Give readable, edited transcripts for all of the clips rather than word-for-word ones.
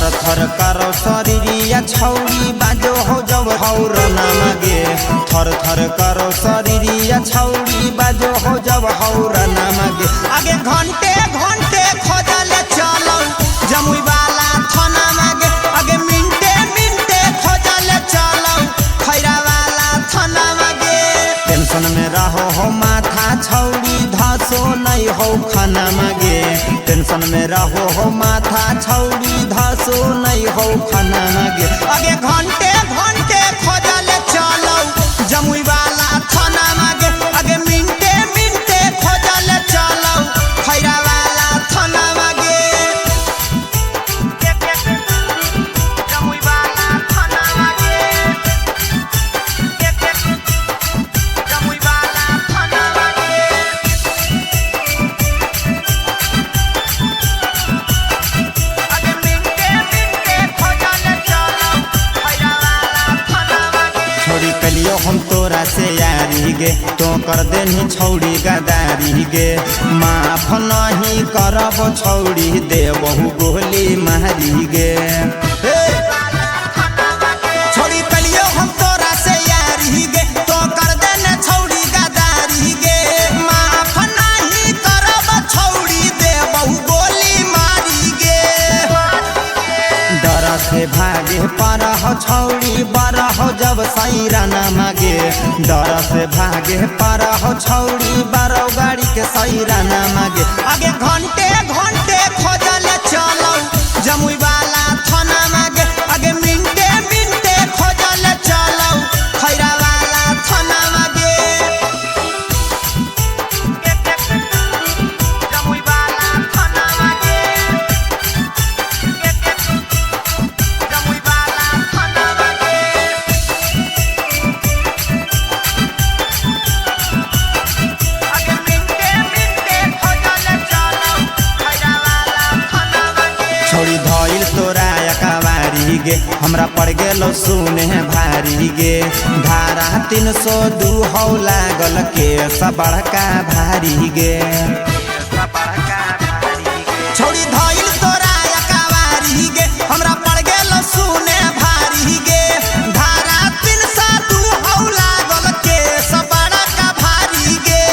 थर थर करो शरीरिया छौरी बाजो हो जब हौर ना मागे। थर थर करो शरीरिया छौरी बाजो हो जब हौर ना मागे। आगे घंटे घंटे खोजले चलो जमुई वाला थाना मागे। आगे मिनटे मिनटे खोजले चलो खैरा वाला थाना मागे। टेंशन में रहो हो माथा छौरी धासो नहीं हो खाना मागे। टेंशन में रहो हो माथा छौरी धासो नहीं हो खाना मागे। आगे घंटे घंटे खोजले चलो जमुई वाला थाना मागे। आगे मिनटे मिनटे खोजले चलो खैरा वाला थाना मागे। जमुई वाला थाना मागे। जमुई वाला थाना मागे। आगे मिनटे मिनटे खोजले चलो खैरा वाला थाना मागे। छोड़ी कलियो हम तोरा से यारी गे तो कर देनी छौड़ी गदारी गे। माफ नहीं करब छौड़ी देबहु गोली मारी गे। छोड़ी कलियो हम तोरा से यारी गे तो कर देने छौड़ी गदारी गे। माफ नहीं करब छौड़ी देबहु गोली मारी गे। डर से भागे परह छौड़ी बरह जब सैरा ना मागे। डर से भागे परह छौड़ी बारह गाड़ी के सैरा ना मागे। आगे घंटे घंटे खोजले चलो जमुई वाला थाना मागे। आगे मिनटे मिनटे खोजले चलो खैरा वाला थाना मागे। जमुई वाला थाना मागे। जमुई वाला थाना मागे। आगे मिनटे मिनटे खोजले चलो खैरा वाला थाना मागे। छोड़ी धइल तोरा अकवारी गे हमरा पड़ गेलो सुने भारी गे। धारा 302 हौ लागल के सब बड़का भारी गे। छोड़ी धइल तोरा अकवारी गे हमरा पड़ गेलो सुने भारी गे। धारा 302 हौ लागल के सब बड़का भारी गे।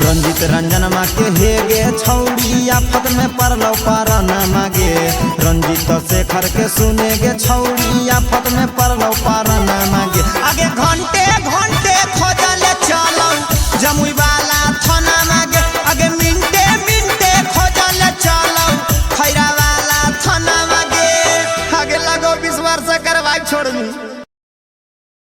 रंजित रंजन माँ के हे गे छौड़ी आफत में पड़लो पार न मागे। रंजित शेखर के सुने गे छौड़ी आफत में पड़लो पार न मागे।